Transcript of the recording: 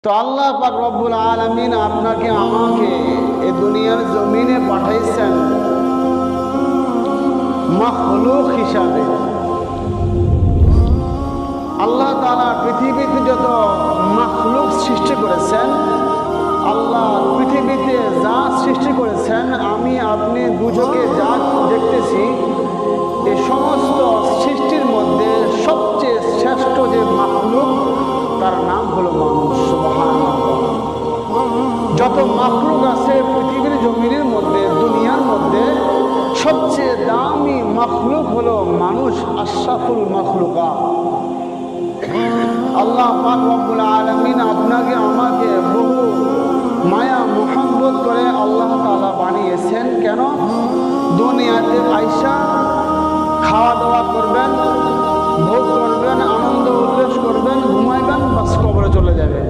তো আল্লাহ পাক রব্বুল আলামিন আপনাকে আমাকে এই দুনিয়ার জমিনে পাঠাইছেন মাখলুক হিসাবে। আল্লাহ তাআলা পৃথিবীতে যত মাখলুক সৃষ্টি করেছেন, আল্লাহ পৃথিবীতে যা সৃষ্টি করেছেন, আমি আপনি দুচোখে যা দেখতেছি, এই সমস্ত সৃষ্টির মধ্যে সবচেয়ে শ্রেষ্ঠ যে মাখলুক, তার নাম হলো মানুষ। সুবহানাল্লাহ। যত মাখলুক আছে পৃথিবীর জমিনের মধ্যে, দুনিয়ার মধ্যে সবচেয়ে দামি মাখলুক হলো মানুষ, আশরাফুল মাখলুকাত। আল্লাহ পাক রব্বুল আলামিন আপনাকে আমাকে বহু মায়া মুহাব্বত করে আল্লাহ তাআলা বানিয়েছেন। কেন? দুনিয়াতে আইসা খাওয়া দাওয়া করবেন, ভোগ করবেন, আনন্দ উল্লাস করবেন, ঘুমাইবেন, বাস কবরে চলে যাবেন।